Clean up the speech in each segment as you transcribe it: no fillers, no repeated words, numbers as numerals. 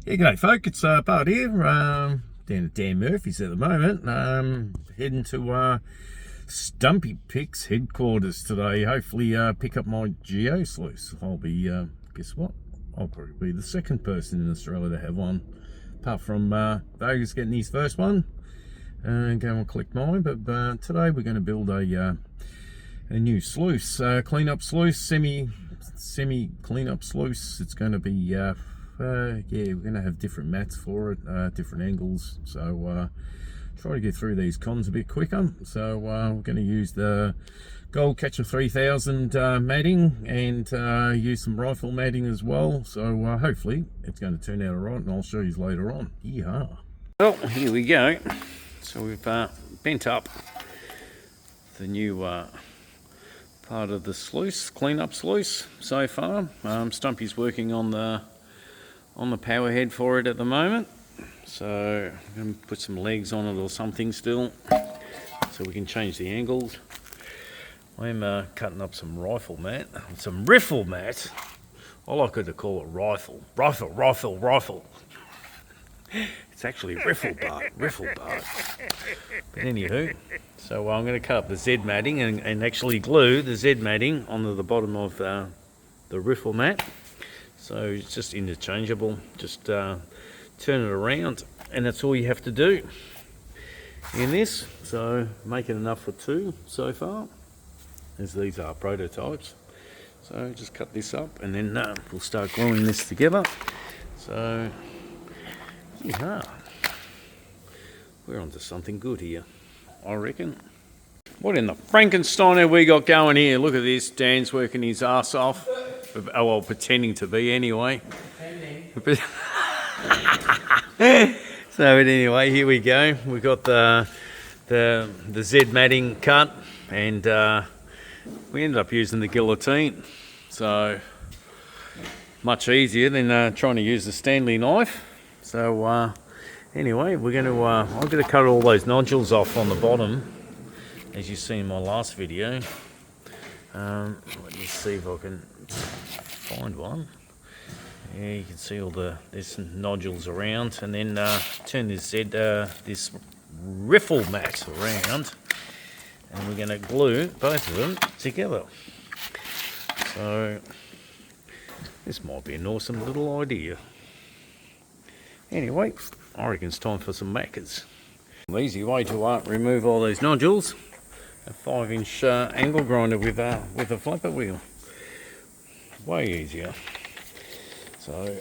Yeah, g'day folk, it's Bart here, down at Dan Murphy's at the moment, heading to Stumpy Picks headquarters today, hopefully pick up my Geo Sluice. I'll be, guess what, I'll probably be the second person in Australia to have one, apart from Vegas getting his first one, and go and collect mine, but today we're going to build a new sluice, clean-up sluice, semi clean-up sluice. It's going to be yeah, we're going to have different mats for it, different angles, so try to get through these cons a bit quicker. So we're going to use the Gold Catcher 3000 matting and use some rifle matting as well, so hopefully it's going to turn out alright, and I'll show you later on. Yeehaw. Well, here we go. So we've bent up the new part of the sluice, clean-up sluice so far. Stumpy's working on the power head for it at the moment, so I'm going to put some legs on it or something still so we can change the angles. I'm cutting up some rifle mat. I like it to call it rifle. It's actually riffle bark. But anywho, so I'm going to cut up the Z matting and actually glue the Z matting onto the bottom of the riffle mat. So it's just interchangeable, just turn it around, and that's all you have to do in this. So making enough for two so far, as these are prototypes. So just cut this up, and then we'll start gluing this together. So yeah, we're onto something good here, I reckon. What in the Frankenstein have we got going here? Look at this, Dan's working his ass off. Oh, well, pretending to be anyway. So anyway, here we go. We've got the Z matting cut, and we ended up using the guillotine. So much easier than trying to use the Stanley knife. So anyway, we're going to I'm going to cut all those nodules off on the bottom, as you see in my last video. Let me see if I can find one. Yeah, you can see all there's some nodules around, and then turn this this riffle mat around, and we're going to glue both of them together. So this might be an awesome little idea. Anyway, I reckon it's time for some macas. The easy way to remove all these nodules: a 5-inch angle grinder with a flapper wheel. Way easier. So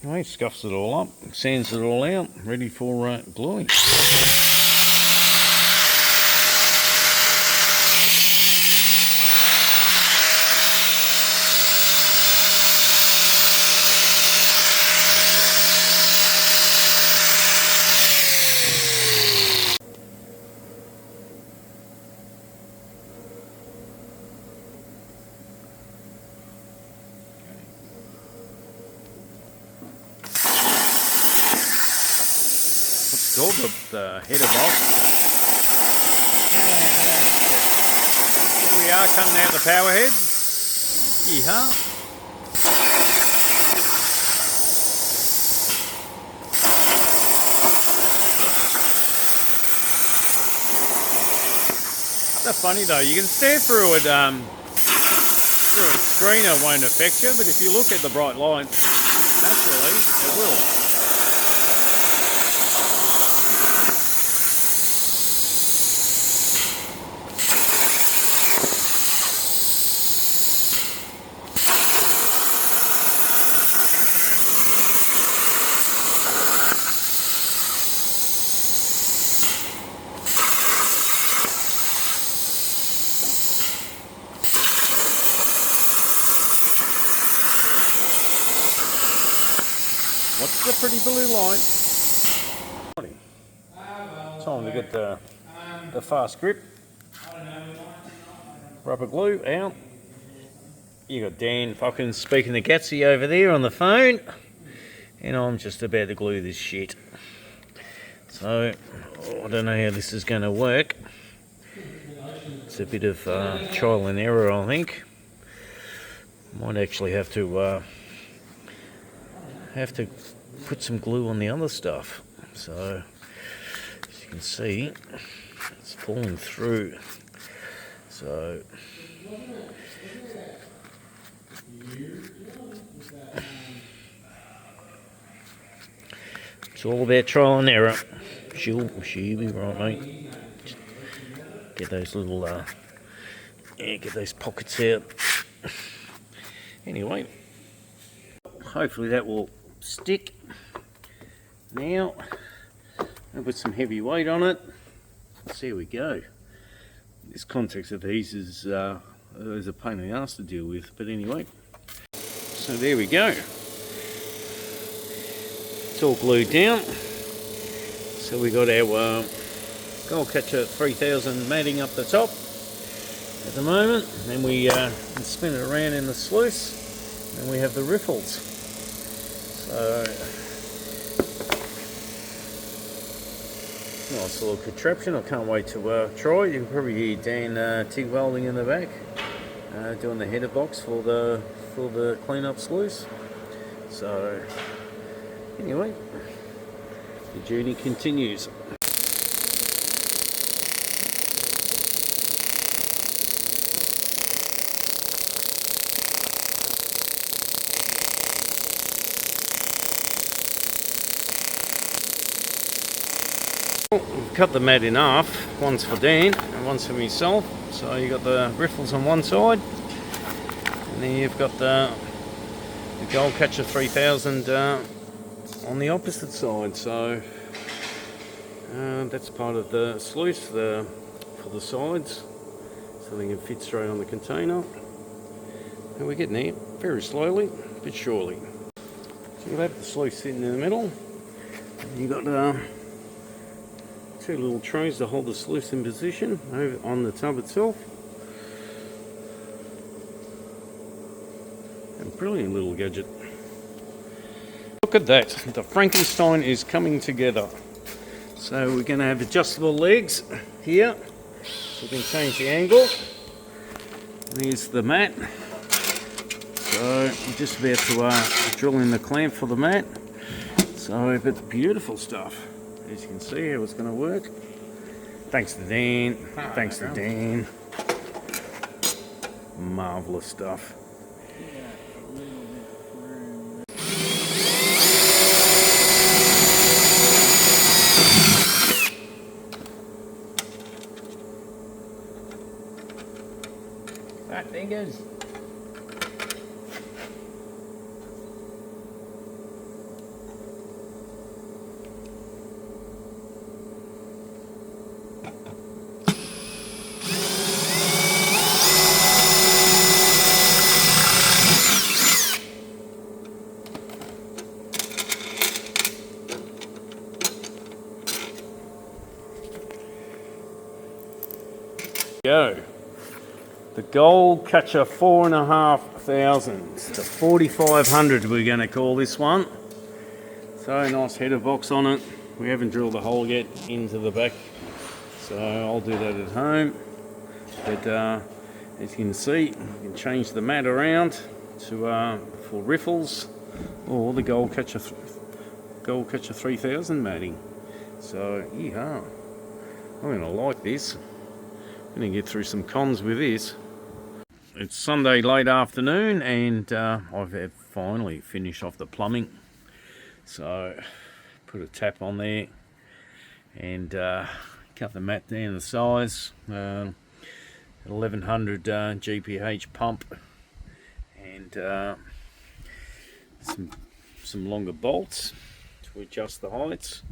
anyway, scuffs it all up, sands it all out, ready for gluing. All the header box. Here we are, cutting out the power heads. Yeehaw. That's funny though, you can stare through it, through a screener won't affect you, but if you look at the bright light, naturally it will. What's the pretty blue line? Time to get the fast grip. Rubber glue out. You got Dan fucking speaking to Gatsy over there on the phone, and I'm just about to glue this shit. So I don't know how this is going to work. It's a bit of trial and error, I think. Might actually have to have to put some glue on the other stuff. So as you can see, it's falling through. So it's all about trial and error. She'll be right, mate. Get those little get those pockets out. Anyway, hopefully that will stick. Now I'll put some heavy weight on it. Let's see how we go. This contact adhesive is a pain in the ass to deal with, but anyway. So there we go. It's all glued down. So we got our Gold Catcher 3000 matting up the top at the moment. Then we spin it around in the sluice, and we have the riffles. So nice little contraption. I can't wait to try. You can probably hear Dan TIG welding in the back, doing the header box for the clean-up sluice. So anyway, the journey continues. We've cut the mat in half, one's for Dan and one's for myself. So you got the riffles on one side, and then you've got the Gold Catcher 3000 on the opposite side. So that's part of the sluice for the sides, so they can fit straight on the container. And we're getting there, very slowly but surely. So you'll have the sluice sitting in the middle. You've got two little trays to hold the sluice in position over on the tub itself. A brilliant little gadget. Look at that, the Frankenstein is coming together. So we're going to have adjustable legs here, so we can change the angle. There's the mat. So I'm just about to drill in the clamp for the mat. So, but beautiful stuff. As you can see how it's going to work. Thanks to Dan. Thanks to Dan. Marvelous stuff. Fat fingers. Go. The Gold Catcher 4,500 to 4,500 we're going to call this one. So nice header box on it. We haven't drilled a hole yet into the back, so I'll do that at home. But as you can see, you can change the mat around to for riffles or the Gold Catcher 3000 matting. So yeah, I'm going to like this. I'm going to get through some cons with this. It's Sunday late afternoon, and I've finally finished off the plumbing. So put a tap on there and cut the mat down the size. 1100 GPH pump, and some longer bolts to adjust the heights.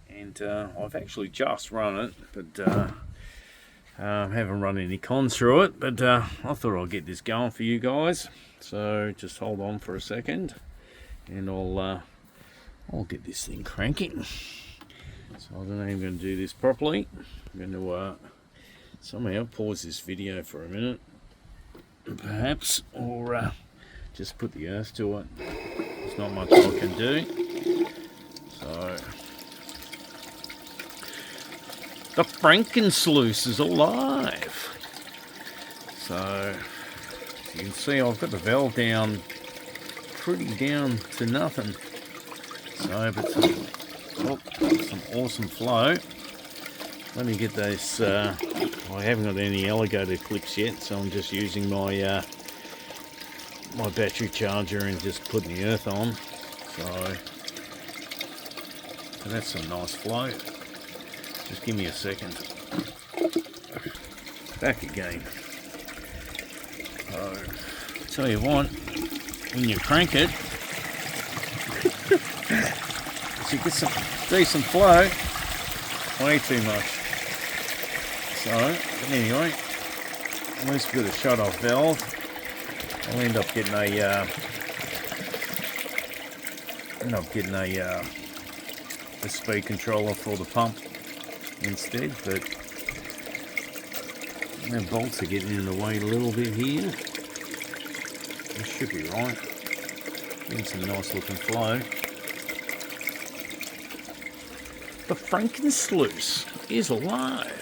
And I've actually just run it, but haven't run any cons through it, but I thought I'd get this going for you guys. So just hold on for a second, and I'll get this thing cranking. So I don't know if I'm going to do this properly. I'm going to somehow pause this video for a minute, perhaps, or just put the earth to it. There's not much I can do. So the frankinsluice is alive. So as you can see, I've got the valve down pretty down to nothing. So, but some awesome flow. Let me get those. I haven't got any alligator clips yet, so I'm just using my my battery charger and just putting the earth on. So that's some nice flow. Just give me a second. Back again. So, tell you what, when you crank it, you get some decent flow. Way too much. So, anyway, at least we've got a shut-off valve. I'll end up getting a speed controller for the pump instead, but the bolts are getting in the way a little bit here. This should be right. Getting some nice looking flow. The frankinsluice is alive.